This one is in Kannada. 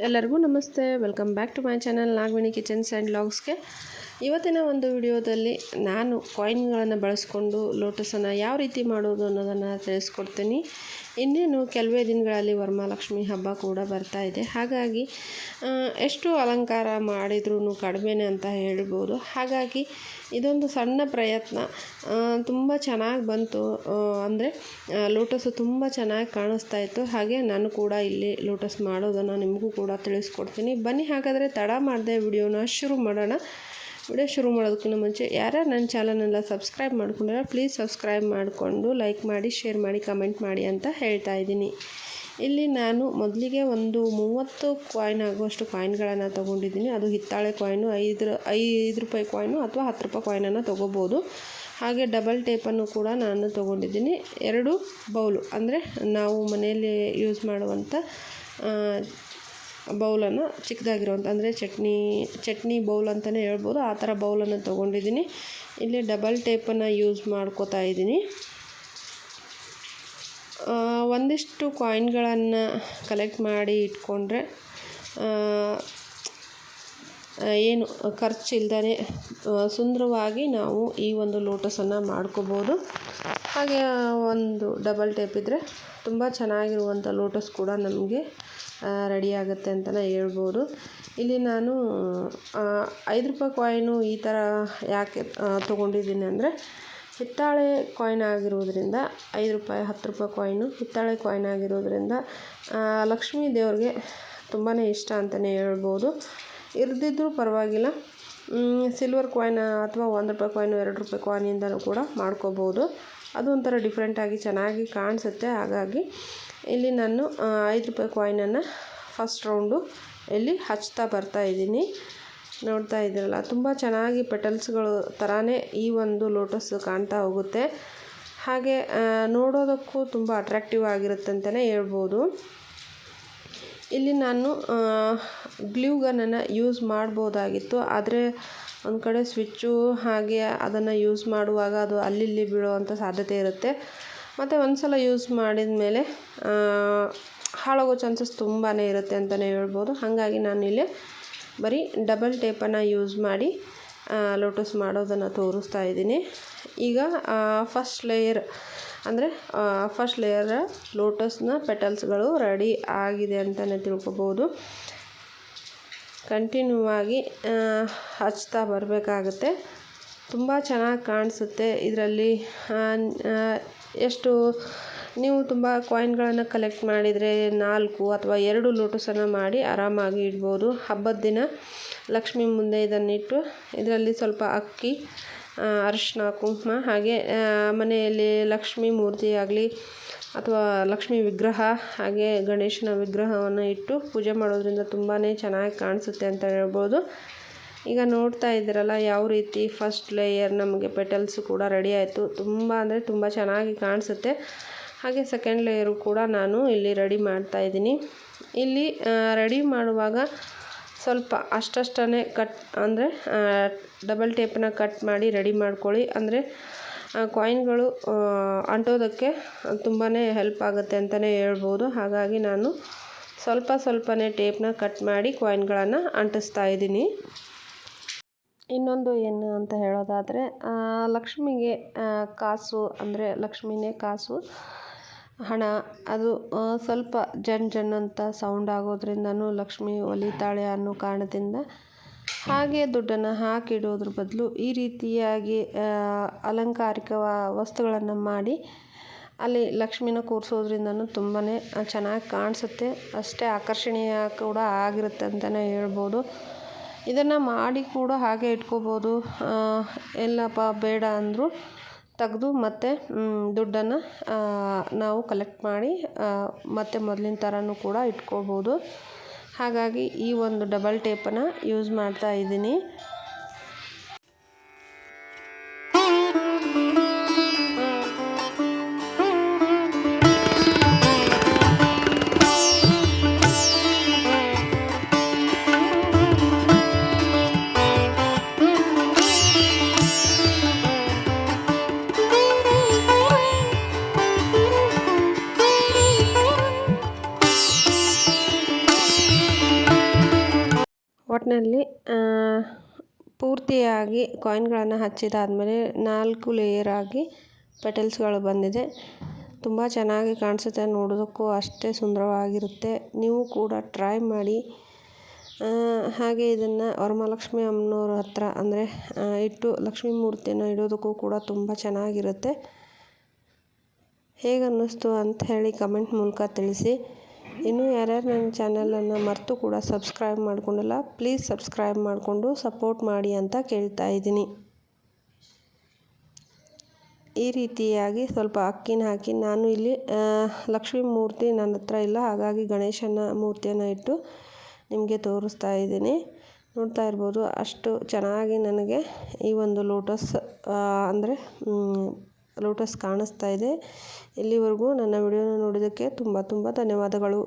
ಎಲ್ಲರಿಗೂ ನಮಸ್ತೆ. Welcome back to my channel Nagaveni kitchens and ವ್ಲಾಗ್ಸ್ಗೆ. ಇವತ್ತಿನ ಒಂದು ವಿಡಿಯೋದಲ್ಲಿ ನಾನು ಕಾಯಿನ್ಗಳನ್ನು ಬಳಸ್ಕೊಂಡು ಲೋಟಸನ್ನು ಯಾವ ರೀತಿ ಮಾಡೋದು ಅನ್ನೋದನ್ನು ತಿಳಿಸ್ಕೊಡ್ತೀನಿ. ಇನ್ನೇನು ಕೆಲವೇ ದಿನಗಳಲ್ಲಿ ವರಮಹಾಲಕ್ಷ್ಮಿ ಹಬ್ಬ ಕೂಡ ಬರ್ತಾ ಇದೆ. ಹಾಗಾಗಿ ಎಷ್ಟು ಅಲಂಕಾರ ಮಾಡಿದ್ರೂ ಕಡಿಮೆನೇ ಅಂತ ಹೇಳ್ಬೋದು. ಹಾಗಾಗಿ ಇದೊಂದು ಸಣ್ಣ ಪ್ರಯತ್ನ ತುಂಬ ಚೆನ್ನಾಗಿ ಬಂತು. ಅಂದರೆ ಲೋಟಸು ತುಂಬ ಚೆನ್ನಾಗಿ ಕಾಣಿಸ್ತಾ ಇತ್ತು. ಹಾಗೆ ನಾನು ಕೂಡ ಇಲ್ಲಿ ಲೋಟಸ್ ಮಾಡೋದನ್ನು ನಿಮಗೂ ಕೂಡ ತಿಳಿಸ್ಕೊಡ್ತೀನಿ. ಬನ್ನಿ ಹಾಗಾದರೆ ತಡ ಮಾಡದೆ ವಿಡಿಯೋನ ಶುರು ಮಾಡೋಣ. ವಿಡಿಯೋ ಶುರು ಮಾಡೋದಕ್ಕಿಂತ ಮುಂಚೆ ಯಾರ್ಯಾರು ನನ್ನ ಚಾನಲ್ನೆಲ್ಲ ಸಬ್ಸ್ಕ್ರೈಬ್ ಮಾಡ್ಕೊಂಡಿರೋ ಪ್ಲೀಸ್ ಸಬ್ಸ್ಕ್ರೈಬ್ ಮಾಡಿಕೊಂಡು ಲೈಕ್ ಮಾಡಿ, ಶೇರ್ ಮಾಡಿ, ಕಮೆಂಟ್ ಮಾಡಿ ಅಂತ ಹೇಳ್ತಾ ಇದ್ದೀನಿ. ಇಲ್ಲಿ ನಾನು ಮೊದಲಿಗೆ ಒಂದು 30 ಕಾಯಿನ್ ಆಗುವಷ್ಟು ಕಾಯಿನ್ಗಳನ್ನು ತೊಗೊಂಡಿದ್ದೀನಿ. ಅದು ಹಿತ್ತಾಳೆ ಕಾಯಿನು, 5 ರೂಪಾಯಿ ಕಾಯಿನು ಅಥವಾ 10 ರೂಪಾಯಿ ಕಾಯಿನನ್ನು ತೊಗೋಬೋದು. ಹಾಗೆ ಡಬಲ್ ಟೇಪನ್ನು ಕೂಡ ನಾನು ತೊಗೊಂಡಿದ್ದೀನಿ. 2 ಬೌಲು, ಅಂದರೆ ನಾವು ಮನೆಯಲ್ಲಿ ಯೂಸ್ ಮಾಡುವಂಥ ಬೌಲನ್ನು ಚಿಕ್ಕದಾಗಿರುವಂಥ, ಅಂದರೆ ಚಟ್ನಿ ಬೌಲ್ ಅಂತಲೇ ಹೇಳ್ಬೋದು, ಆ ಥರ ಬೌಲನ್ನು ತೊಗೊಂಡಿದ್ದೀನಿ. ಇಲ್ಲಿ ಡಬಲ್ ಟೇಪನ್ನು ಯೂಸ್ ಮಾಡ್ಕೋತಾ ಇದ್ದೀನಿ. ಒಂದಿಷ್ಟು ಕಾಯಿನ್ಗಳನ್ನು ಕಲೆಕ್ಟ್ ಮಾಡಿ ಇಟ್ಕೊಂಡ್ರೆ ಏನು ಖರ್ಚಿಲ್ದೇ ಸುಂದರವಾಗಿ ನಾವು ಈ ಒಂದು ಲೋಟಸನ್ನು ಮಾಡ್ಕೋಬೋದು. ಹಾಗೆ ಒಂದು ಡಬಲ್ ಟೇಪ್ ಇದ್ದರೆ ತುಂಬ ಚೆನ್ನಾಗಿರುವಂಥ ಲೋಟಸ್ ಕೂಡ ನಮಗೆ ರೆಡಿ ಆಗುತ್ತೆ ಅಂತಲೇ ಹೇಳ್ಬೋದು. ಇಲ್ಲಿ ನಾನು 5 ರೂಪಾಯಿ ಕಾಯಿನು ಈ ಥರ ಯಾಕೆ ತೊಗೊಂಡಿದ್ದೀನಿ ಅಂದರೆ, ಹಿತ್ತಾಳೆ ಕಾಯಿನ್ ಆಗಿರೋದ್ರಿಂದ 5 ರೂಪಾಯಿ 10 ರೂಪಾಯಿ ಕಾಯಿನು ಹಿತ್ತಾಳೆ ಕಾಯಿನ್ ಆಗಿರೋದ್ರಿಂದ ಲಕ್ಷ್ಮೀ ದೇವ್ರಿಗೆ ತುಂಬಾ ಇಷ್ಟ ಅಂತಲೇ ಹೇಳ್ಬೋದು. ಇರದಿದ್ದರೂ ಪರವಾಗಿಲ್ಲ, ಸಿಲ್ವರ್ ಕಾಯಿನ್ ಅಥವಾ 1 ರೂಪಾಯಿ ಕಾಯಿನು 2 ರೂಪಾಯಿ ಕಾಯಿನಿಂದಲೂ ಕೂಡ ಮಾಡ್ಕೋಬೋದು. ಅದು ಒಂಥರ ಡಿಫ್ರೆಂಟಾಗಿ ಚೆನ್ನಾಗಿ ಕಾಣಿಸುತ್ತೆ. ಹಾಗಾಗಿ ಇಲ್ಲಿ ನಾನು 5 ರೂಪಾಯಿ ಕಾಯಿನನ್ನು ಫಸ್ಟ್ ರೌಂಡು ಇಲ್ಲಿ ಹಚ್ತಾ ಬರ್ತಾಯಿದ್ದೀನಿ. ನೋಡ್ತಾ ಇದ್ದೀರಲ್ಲ, ತುಂಬ ಚೆನ್ನಾಗಿ ಪೆಟಲ್ಸ್ಗಳು ಥರನೇ ಈ ಒಂದು ಲೋಟಸ್ ಕಾಣ್ತಾ ಹೋಗುತ್ತೆ. ಹಾಗೆ ನೋಡೋದಕ್ಕೂ ತುಂಬ ಅಟ್ರಾಕ್ಟಿವ್ ಆಗಿರುತ್ತೆ ಅಂತಲೇ ಹೇಳ್ಬೋದು. ಇಲ್ಲಿ ನಾನು ಗ್ಲೂ ಗನ್ನನ್ನು ಯೂಸ್ ಮಾಡ್ಬೋದಾಗಿತ್ತು, ಆದರೆ ಒಂದು ಕಡೆ ಸ್ವಿಚ್ಚು ಹಾಗೆ ಅದನ್ನು ಯೂಸ್ ಮಾಡುವಾಗ ಅದು ಅಲ್ಲಿ ಬೀಳುವಂಥ ಸಾಧ್ಯತೆ ಇರುತ್ತೆ. ಮತ್ತು ಒಂದು ಸಲ ಯೂಸ್ ಮಾಡಿದ ಮೇಲೆ ಹಾಳಾಗೋ ಚಾನ್ಸಸ್ ತುಂಬಾ ಇರುತ್ತೆ ಅಂತಲೇ ಹೇಳ್ಬೋದು. ಹಾಗಾಗಿ ನಾನಿಲ್ಲಿ ಬರೀ ಡಬಲ್ ಟೇಪನ್ನು ಯೂಸ್ ಮಾಡಿ ಲೋಟಸ್ ಮಾಡೋದನ್ನು ತೋರಿಸ್ತಾ ಇದ್ದೀನಿ. ಈಗ ಫಸ್ಟ್ ಲೇಯರ್ ಲೋಟಸ್ನ ಪೆಟಲ್ಸ್ಗಳು ರೆಡಿ ಆಗಿದೆ ಅಂತಲೇ ತಿಳ್ಕೊಬೋದು. ಕಂಟಿನ್ಯೂ ಆಗಿ ಹಚ್ತಾ ಬರಬೇಕಾಗುತ್ತೆ. ತುಂಬ ಚೆನ್ನಾಗಿ ಕಾಣಿಸುತ್ತೆ. ಇದರಲ್ಲಿ ಎಷ್ಟು ನೀವು ತುಂಬ ಕಾಯಿನ್ಗಳನ್ನು ಕಲೆಕ್ಟ್ ಮಾಡಿದರೆ 4 ಅಥವಾ 2 ಲೋಟಸನ್ನು ಮಾಡಿ ಆರಾಮಾಗಿ ಇಡ್ಬೋದು. ಹಬ್ಬದ ದಿನ ಲಕ್ಷ್ಮಿ ಮುಂದೆ ಇದನ್ನಿಟ್ಟು ಇದರಲ್ಲಿ ಸ್ವಲ್ಪ ಅಕ್ಕಿ, ಅರಿಶಿನ, ಕುಂಕುಮ, ಹಾಗೆ ಮನೆಯಲ್ಲಿ ಲಕ್ಷ್ಮೀ ಮೂರ್ತಿ ಆಗಲಿ ಅಥವಾ ಲಕ್ಷ್ಮೀ ವಿಗ್ರಹ, ಹಾಗೆ ಗಣೇಶನ ವಿಗ್ರಹವನ್ನು ಇಟ್ಟು ಪೂಜೆ ಮಾಡೋದ್ರಿಂದ ತುಂಬಾ ಚೆನ್ನಾಗಿ ಕಾಣಿಸುತ್ತೆ ಅಂತ ಹೇಳ್ಬೋದು. ಈಗ ನೋಡ್ತಾ ಇದ್ದೀರಲ್ಲ ಯಾವ ರೀತಿ ಫಸ್ಟ್ ಲೇಯರ್ ನಮಗೆ ಪೆಟಲ್ಸು ಕೂಡ ರೆಡಿ ಆಯಿತು. ತುಂಬ ಚೆನ್ನಾಗಿ ಕಾಣಿಸುತ್ತೆ. ಹಾಗೆ ಸೆಕೆಂಡ್ ಲೇಯರು ಕೂಡ ನಾನು ಇಲ್ಲಿ ರೆಡಿ ಮಾಡ್ತಾಯಿದ್ದೀನಿ. ಇಲ್ಲಿ ರೆಡಿ ಮಾಡುವಾಗ ಸ್ವಲ್ಪ ಅಷ್ಟೇ ಅಂದರೆ ಡಬಲ್ ಟೇಪನ್ನ ಕಟ್ ಮಾಡಿ ರೆಡಿ ಮಾಡ್ಕೊಳ್ಳಿ. ಅಂದರೆ ಕಾಯಿನ್ಗಳು ಅಂಟೋದಕ್ಕೆ ತುಂಬಾ ಹೆಲ್ಪ್ ಆಗುತ್ತೆ ಅಂತಲೇ ಹೇಳ್ಬೋದು. ಹಾಗಾಗಿ ನಾನು ಸ್ವಲ್ಪನೇ ಟೇಪ್ನ ಕಟ್ ಮಾಡಿ ಕಾಯಿನ್ಗಳನ್ನು ಅಂಟಿಸ್ತಾ ಇದ್ದೀನಿ. ಇನ್ನೊಂದು ಏನು ಅಂತ ಹೇಳೋದಾದರೆ, ಲಕ್ಷ್ಮಿಗೆ ಕಾಸು, ಅಂದರೆ ಲಕ್ಷ್ಮಿನೇ ಕಾಸು, ಹಣ, ಅದು ಸ್ವಲ್ಪ ಜನ್ ಅಂತ ಸೌಂಡ್ ಆಗೋದ್ರಿಂದನೂ ಲಕ್ಷ್ಮಿ ಒಲಿತಾಳೆ ಅನ್ನೋ ಕಾರಣದಿಂದ ಹಾಗೆ ದುಡ್ಡನ್ನು ಹಾಕಿಡೋದ್ರ ಬದಲು ಈ ರೀತಿಯಾಗಿ ಅಲಂಕಾರಿಕ ವಸ್ತುಗಳನ್ನು ಮಾಡಿ ಅಲ್ಲಿ ಲಕ್ಷ್ಮಿನ ಕೂರಿಸೋದ್ರಿಂದನೂ ತುಂಬಾ ಚೆನ್ನಾಗಿ ಕಾಣಿಸುತ್ತೆ. ಅಷ್ಟೇ ಆಕರ್ಷಣೀಯ ಕೂಡ ಆಗಿರುತ್ತೆ ಅಂತಲೇ ಹೇಳ್ಬೋದು. ಇದನ್ನು ಮಾಡಿ ಕೂಡ ಹಾಗೆ ಇಟ್ಕೋಬೋದು. ಎಲ್ಲಪ್ಪ ಬೇಡ ಅಂದರೂ ತೆಗೆದು ಮತ್ತೆ ದುಡ್ಡನ್ನು ನಾವು ಕಲೆಕ್ಟ್ ಮಾಡಿ ಮತ್ತೆ ಮೊದಲಿನ ಥರನೂ ಕೂಡ ಇಟ್ಕೋಬೋದು. ಹಾಗಾಗಿ ಈ ಒಂದು ಡಬಲ್ ಟೇಪನ್ನು ಯೂಸ್ ಮಾಡ್ತಾ ಇದ್ದೀನಿ. ಒಟ್ಟಿನಲ್ಲಿ ಪೂರ್ತಿಯಾಗಿ ಕಾಯಿನ್ಗಳನ್ನು ಹಚ್ಚಿದಾದಮೇಲೆ 4 ಲೇಯರ್ ಆಗಿ ಪೆಟಲ್ಸ್ಗಳು ಬಂದಿದೆ. ತುಂಬ ಚೆನ್ನಾಗಿ ಕಾಣಿಸುತ್ತೆ, ನೋಡೋದಕ್ಕೂ ಅಷ್ಟೇ ಸುಂದರವಾಗಿರುತ್ತೆ. ನೀವು ಕೂಡ ಟ್ರೈ ಮಾಡಿ. ಹಾಗೆ ಇದನ್ನು ವರಮಹಾಲಕ್ಷ್ಮಿ ಅಮ್ಮನವ್ರ ಹತ್ರ ಅಂದರೆ ಇಟ್ಟು ಲಕ್ಷ್ಮೀ ಮೂರ್ತಿಯನ್ನು ಇಡೋದಕ್ಕೂ ಕೂಡ ತುಂಬ ಚೆನ್ನಾಗಿರುತ್ತೆ. ಹೇಗೆ ಅನ್ನಿಸ್ತು ಅಂತ ಹೇಳಿ ಕಮೆಂಟ್ ಮೂಲಕ ತಿಳಿಸಿ. ಇನ್ನೂ ಯಾರ್ಯಾರು ನನ್ನ ಚಾನಲನ್ನು ಮರೆತು ಕೂಡ ಸಬ್ಸ್ಕ್ರೈಬ್ ಮಾಡ್ಕೊಂಡಿಲ್ಲ, ಪ್ಲೀಸ್ ಸಬ್ಸ್ಕ್ರೈಬ್ ಮಾಡಿಕೊಂಡು ಸಪೋರ್ಟ್ ಮಾಡಿ ಅಂತ ಕೇಳ್ತಾ ಇದ್ದೀನಿ. ಈ ರೀತಿಯಾಗಿ ಸ್ವಲ್ಪ ಅಕ್ಕಿನ ಹಾಕಿ, ನಾನು ಇಲ್ಲಿ ಲಕ್ಷ್ಮೀ ಮೂರ್ತಿ ನನ್ನ ಹತ್ರ ಇಲ್ಲ, ಹಾಗಾಗಿ ಗಣೇಶನ ಮೂರ್ತಿಯನ್ನು ಇಟ್ಟು ನಿಮಗೆ ತೋರಿಸ್ತಾ ಇದ್ದೀನಿ. ನೋಡ್ತಾ ಇರ್ಬೋದು ಅಷ್ಟು ಚೆನ್ನಾಗಿ ನನಗೆ ಈ ಒಂದು ಲೋಟಸ್ ಕಾಣಿಸ್ತಾ ಇದೆ. ಇಲ್ಲಿವರೆಗೂ ನನ್ನ ವಿಡಿಯೋನ ನೋಡೋದಕ್ಕೆ ತುಂಬ ಧನ್ಯವಾದಗಳು.